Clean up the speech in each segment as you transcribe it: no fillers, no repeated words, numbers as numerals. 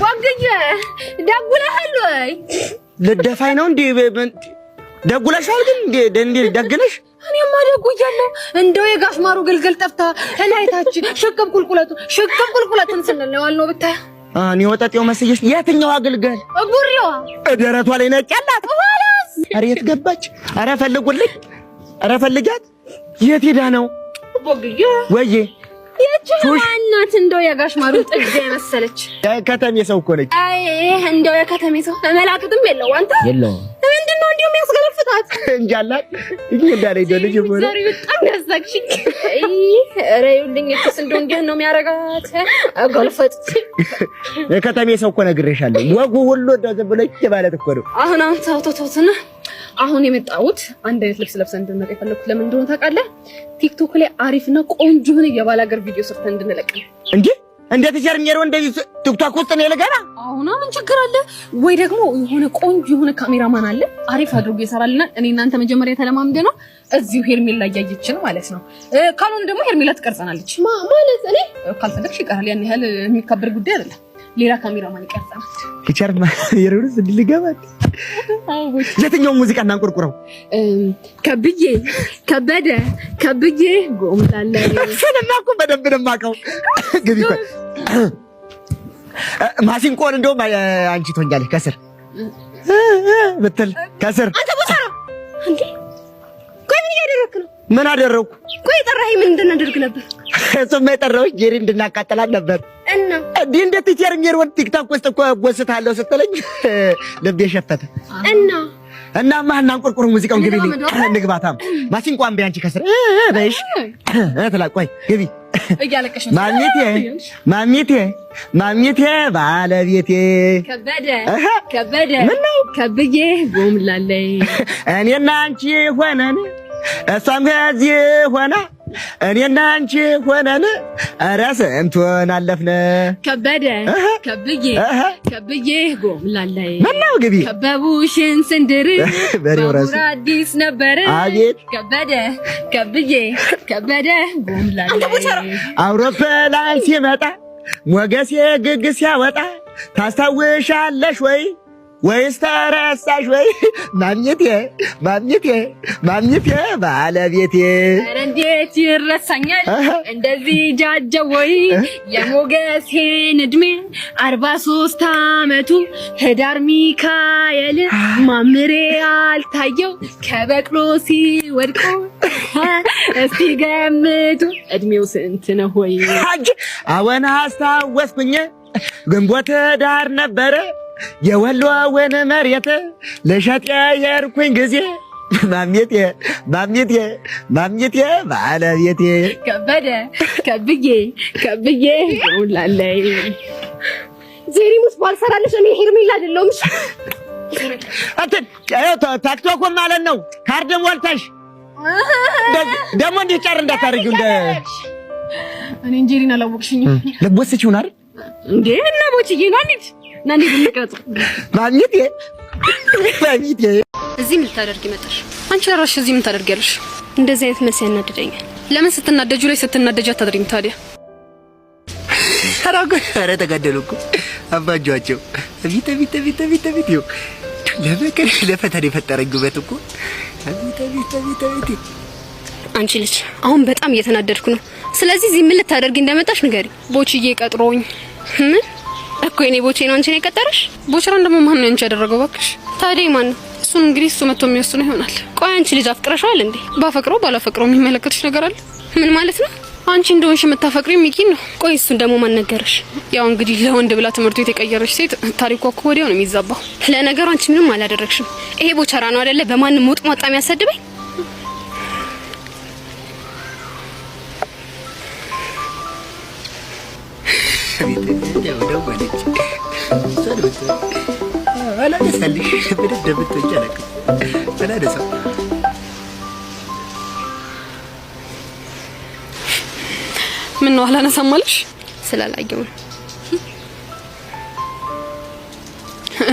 ወግጄ ደጉለሃል ወይ ልደፋኝ ነው እንዴ ደጉለሻል ግን እንዴ ደግነሽ እኔማ ደጉጃለሁ እንደው የጋሽ ማሩ ግልግል ጠፍታ እላይታች ሽቅብ ቁልቁለቱን ስንለዋል ነው ብታይ እኔ ወጣጤው መስየሽ የትኛው አገልገል ጉሪዋ ደረቷ ላይ ነጭ ያላት አረ የት ገባች አረ ፈልጉልኝ አረ ፈልጋት የት ሄዳ ነው ወግጄ ወዬ እናት እንደው የጋሽ ማሩ ጥግ የመሰለች የከተሜ ሰው እኮ ነች አይ እንደው የከተሜ ሰው መላቅጥም የለው አንተ የለው ምንድነው እንደው የሚያስገለፍታት እንጃላት እንዳለኝ ደልጅ ሆነ ዛሬ በጣም ያሳቅሽ ኧረ ይኸውልኝ እኮስ እንደው እንዲህ ነው የሚያረጋት አገልፈጥ የከተሜ ሰው እኮ ነግሬሻለሁ ወጉ ሁሉ እንደዚህ ብለሽ ማለት እኮ ነው አሁን ተውተውትና አሁን የመጣሁት አንድ አይነት ልብስ ለብሰን እንድንመጣ የፈለኩት ለምን እንደሆነ ታውቃለህ? ቲክቶክ ላይ አሪፍና ቆንጆ ሆነ የባላገር ቪዲዮ ሰርተን እንድንለቅ እንዴ እንዴት ይጀርኛል እንደዚህ ቲክቶክ ውስጥ ነው ለገና አሁን ምን ችግር አለ ወይ ደግሞ የሆነ ቆንጆ የሆነ ካሜራማን አለ አሪፍ አድርጎ ይሰራልና እኔ እናንተ መጀመሪያ ተለማምደ ነው እዚሁ ሄርሜላ ያያየችን ማለት ነው ካሉን ደግሞ ሄርሜላ ትቀርጸናለች ማለት እኔ ካልፈለግሽ ይቀራል ያን ያህል የሚከበር ጉዳይ አይደለም ሌላ ካሜራማን ይቀርጸናል ኪቸርማ የሩስ እንድልገባት የትኛው ሙዚቃ እናንቆርቁረው ከብዬ ጎምላለ ስለማቆ በደንብ ደማቀው ግቢ ቆይ ማሲንቆን እንደውም አንቺ ትሆኛለሽ ከስር ብትል ከስር አንተ ቦታራ እንዴ ቆይ ምን ያደረክ ነው ምን አደረኩ ቆይ ጠራኸኝ ምን እንድናደርግ ነበር እሱማ የጠራሁሽ ጄሪ እንድናቃጠላት ነበር እና እንዴት ቲቸርኛል ወን ቲክቶክ ውስጥ እኮ ወስታለሁ ስትለኝ ልቤ ሸፈተ እና ማን አንቆርቆሮ ሙዚቃውን ግቢልኝ ንግባታም ማሲንቋን ቢያንቺ ከስር በይሽ ተላ ቆይ ግቢ እያለቀሽ ማሚቴ ባለቤቴ ከበደ ከብዬ ጎምላለይ እኔና አንቺ ሆነን እሷም ከዚህ ሆና እኔና አንቺ ሆነን ኧረ ስንቱን አለፍነ ከብዬ ጎምላላይ ምነው ግቢ ከበቡሽን ስንድር ባቡር አዲስ ነበር አቤት ከበደ ጎምላላይ አውሮፕላን ሲመጣ ሞገሴ ግግስ ያወጣ ታስታውሻለሽ ወይስ ተረሳሽ ወይ ማሚቴ ባለቤቴ ኧረ እንዴት ይረሳኛል እንደዚህ ጃጀው ወይ የሞገሴን እድሜ 43 አመቱ ህዳር ሚካኤል ማምሬ አልታየው ከበቅሎ ሲወድቆ እስቲ ገምቱ እድሜው ስንት ነው ወይ አወና አስታወስኩኝ ግንቦት ዳር ነበረ የወሎውን መሬት ለሸጥ የሄድኩኝ ጊዜ ማሚቴ ባለቤቴ ከብዬ ጎምላላይ ዜሪሙስ ባልሰራልሽ እኔ ሄርሜላ አይደለሁም አንተ ታክቶኮ ማለት ነው ካርድ ሞልተሽ ደሞ እንዲጨር እንዳታረጊው እኔ እንጀሪና አላወቅሽኝ ልቦስች ይሆናል እንዴ እና ቦችዬ ነው አንዴት ናኒ ብንቀጥ ማግኘት እዚህ ምን ታደርጊ መጣሽ አንቺ ራስሽ እዚህ ምን ታደርጊያለሽ እንደዚህ አይነት መልስ ያናድደኛል ለምን ስትናደጁ ላይ ስትናደጃ ታድሪም ታዲያ ኧረ ተጋደሉኩ አባጇቸው ቢተ ይው ለበቀል ለፈተና የፈጠረኝ ጉበት እኮ አንቺ ልጅ አሁን በጣም እየተናደድኩ ነው ስለዚህ እዚህ ምን ልታደርጊ እንደመጣሽ ንገሪ ቦችዬ ቀጥሮኝ ምን እኮ እኔ ቦቼ ነው አንቺ ነው የቀጠረሽ ቦቸራን ደግሞ ማን ነው አንቺ ያደረገው ባክሽ ታዲያ ማን ነው እሱን እንግዲህ እሱ መጥቶ የሚወስነው ይሆናል ቆይ አንቺ ልጅ አፍቅረሻል እንዴ ባፈቅረው ባላፈቅረው የሚመለከትሽ ነገር አለ ምን ማለት ነው አንቺ እንደሆንሽ የምታፈቅሪው ሚኪን ነው ቆይ እሱን ደግሞ ማን ነገርሽ ያው እንግዲህ ለወንድ ብላ ትምህርቱ የተቀየረች ሴት ታሪኳ እኮ ወዲያው ነው የሚዛባው ለነገሩ አንቺ ምንም አላደረግሽም ይሄ ቦቸራ ነው አይደለ በማንም ሞጥ ሞጣም ያሰድበኝ ምን ነው አላነሳም አለሽ ስላላየው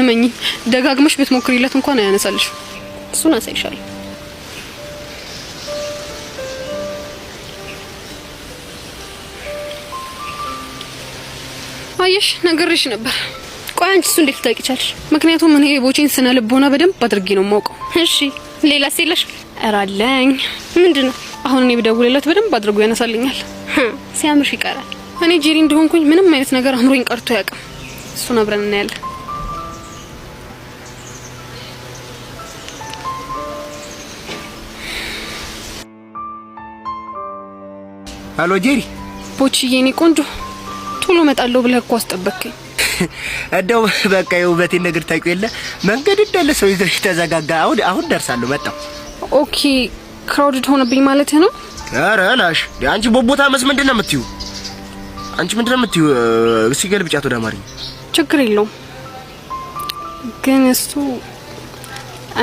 እመኚ ደጋግመሽ ብትሞክሪለት እንኳን አያነሳልሽ እሱን አሳይሻለሁ አየሽ ነገርሽ ነበር። ቆይ አንቺስ እንዴት ታውቂቻለሽ? ምክንያቱም እኔ ቦቼን ስነ ልቦና በደንብ አድርጌ ነው የማውቀው። እሺ ሌላስ የለሽ? እራለኝ። ምንድነው? አሁን እኔ ብደውልለት በደንብ አድርጎ ያነሳልኛል። ሲያምርሽ ይቀራል። እኔ ጄሪ እንደሆንኩኝ ምንም አይነት ነገር አምሮኝ ቀርቶ ያውቅም። እሱን አብረን እናያለን። አሎ ጄሪ። ቦችዬ እኔ ቆንጆ ቶሎ እመጣለሁ ብለህ እኮ አስጠበቅከኝ። እንደው በቃ የውበቴን ነገር ታውቂው የለ መንገድ እንዳለ ሰው ይዘሽ ተዘጋጋ። አሁን ደርሳለሁ መጣሁ። ኦኬ ክራውድድ ሆነብኝ ማለት ነው? ኧረ ላሽ አንቺ ቦቦታ መስ ምንድነው የምትዩ? አንቺ ምንድነው የምትዩ? ሲገልብጫት ወደ አማርኛ ችግር የለውም ግን እሱ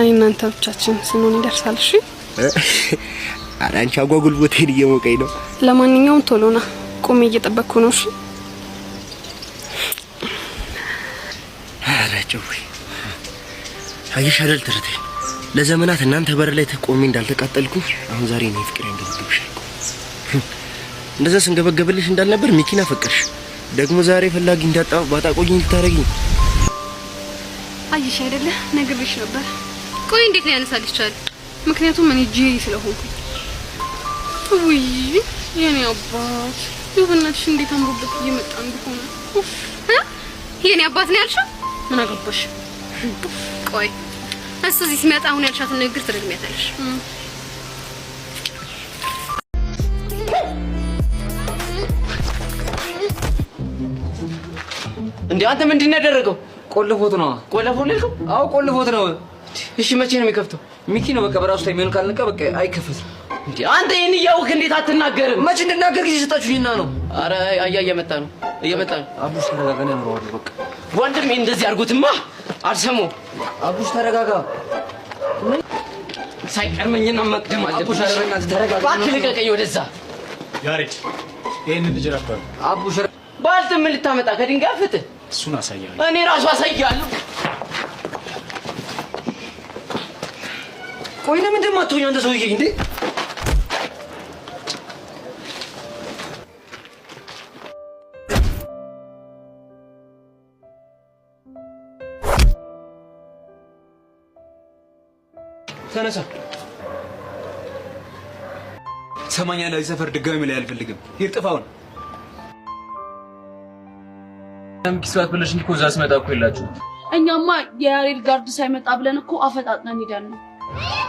እናንተ ብቻችን ስንሆን ይደርሳል። እሺ ኧረ አንቺ አጓጉል ቦቴን እየሞቀኝ ነው። ለማንኛውም ቶሎና ቆሜ እየጠበቅኩ ነው። እሺ አራጨው አየሽ አይደል ትርቴ ለዘመናት እናንተ በር ላይ ተቆሜ እንዳልተቃጠልኩ አሁን ዛሬ ነው ፍቅሬ እንደልብሽ እንደዛ ስንገበገብልሽ እንዳልነበር ሚኪና ፈቀርሽ ደግሞ ዛሬ ፈላጊ እንዳጣው ባጣቆኝ ልታረጊኝ። አየሽ አይደለ ነግሬሽ ነበር። ቆይ እንዴት ነው ያነሳልሽ ቻለ? ምክንያቱም እኔ ጄሪ ስለሆንኩ። ውይ የኔ አባት ይሁንልሽ እንዴት አምሮበት እየመጣ እንደሆነ። የኔ አባት ነው ያልሽው? ምን አገባሽ? ቆይ እሱ እዚህ ሲመጣ አሁን ያልሻትን ንግግር ትደግሚያታለሽ። እንዴ አንተ ምንድን ነው ያደረገው? ቆልፎት ነው። ቆልፎት ነው? አዎ ቆልፎት ነው። እሺ መቼ ነው የሚከፍተው? ሚኪ ነው በቃ በራሱ ላይ ምን ካልነካ በቃ አይከፈትም። እንዴ አንተ ይሄን እያወቅህ እንዴት አትናገርም? መቼ እንድናገር ጊዜ ሰጣችሁኝና ነው? አረ እየመጣ ነው። አቡሽ ተረጋጋ ነው ያምረዋል። በቃ ወንድሜ እንደዚህ አድርጎትማ አልሰማሁም። አቡሽ ተረጋጋ። ሳይቀርመኝና መቅደም አለብኝ። አቡሽ ተረጋጋ። እባክህ ልቀቀኝ ወደዛ። ያሬድ ይሄን ልጅ ረፈረ አቡሽ ባልተ ምን ልታመጣ ከድንጋይ ፍትህ? እሱን አሳያለሁ። እኔ ራሱ አሳያለሁ። ቆይ ለምንድን ነው የማትሆኝ አንተ ሰውዬ እንዴ? ተነሳ። ሰማኛለህ። እዚህ ሰፈር ድጋሚ ላይ አልፈልግም። ይርጥፋውን ኪስዋት ብለሽ እኮ እዛ ስመጣ እኮ የላችሁም። እኛማ የያሬድ ጋርድ ሳይመጣ ብለን እኮ አፈጣጥነን ሄደን ነው።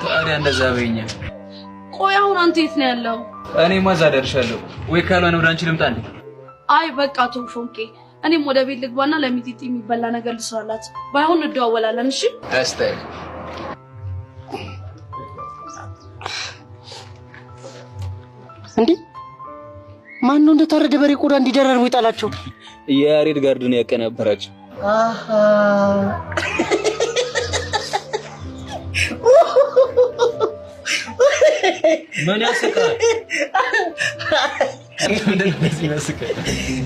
ታዲያ እንደዛ በይኛ። ቆይ አሁን አንተ የት ነው ያለው? እኔማ እዛ ደርሻለሁ። ወይ ካልሆነ ወደ አንቺ ልምጣ እንዴ? አይ በቃ ተው ፎንቄ፣ እኔም ወደ ቤት ልግባና ለሚጢጢ የሚበላ ነገር ልስራላት። ባይሆን እንደዋወላለን። እሺ አስታይ እንዴ ማን ነው እንደታረደ በሬ ቆዳ እንዲደራርቡ ይጣላቸው? የያሬድ ጋርድ ነው ያቀናበራቸው። አሃ ምን ያስቃል?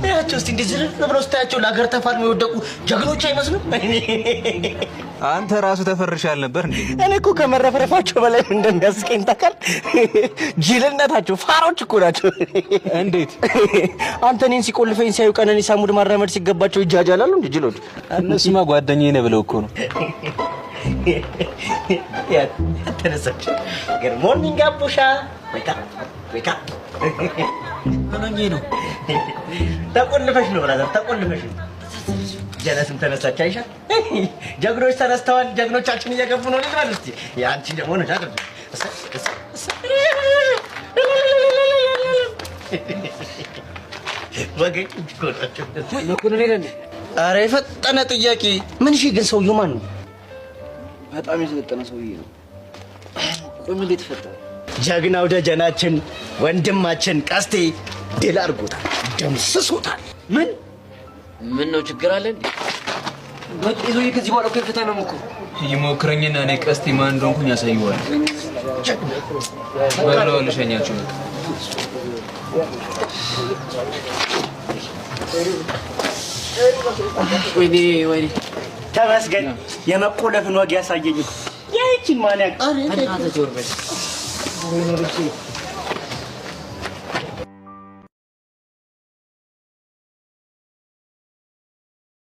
ያቸው እስቲ እንደዚህ ብለው ስታያቸው ለሀገር ተፋልመው የወደቁ ጀግኖች አይመስሉም? አንተ ራሱ ተፈርሻል ነበር እንዴ? እኔ እኮ ከመረፍረፋቸው በላይ እንደሚያስቀኝ ታውቃለህ? ጅልነታቸው ፋሮች እኮ ናቸው። እንዴት አንተ እኔን ሲቆልፈኝ ሲያዩ ቀነኒሳ ሙድ ማራመድ ሲገባቸው ይጃጃላሉ እንዴ ጅሎች? እነሱማ ጓደኛዬ ነው ብለው እኮ ነው። ተነሳች። good morning አቡሻ። ወይካ ሆነኝ ነው። ተቆልፈሽ ነው ብራዘር፣ ተቆልፈሽ ነው። ጀነስም ተነሳች። አይሻ ጀግኖች ተነስተዋል። ጀግኖቻችን እየገቡ ነው ልጅ ማለት ነው። ያንቺ ደግሞ ነው ዳግም ወገኝ ይቆጣቸው መኮንን ሄደን። ኧረ የፈጠነ ጥያቄ ምን? እሺ ግን ሰውዬው ማን ነው? በጣም የሰለጠነ ሰውዬ ነው። ቆይ ምን ተፈጠረ? ጀግናው ደጀናችን ወንድማችን ቀስቴ ድል አድርጎታል፣ ደምስሶታል። ምን ነው ችግር አለ እንዴ? በቃ ይዞዬ ከዚህ በኋላ ከፍታ ነው እኮ ይሞክረኝና እኔ ቀስቴ ማን እንደሆንኩኝ ያሳየዋል። በለው ልሸኛችሁ በቃ ወይኔ ተመስገን የመቆለፍን ወግ ያሳየኝ። ያቺን ማን ያውቃል? አንተ ጆርበል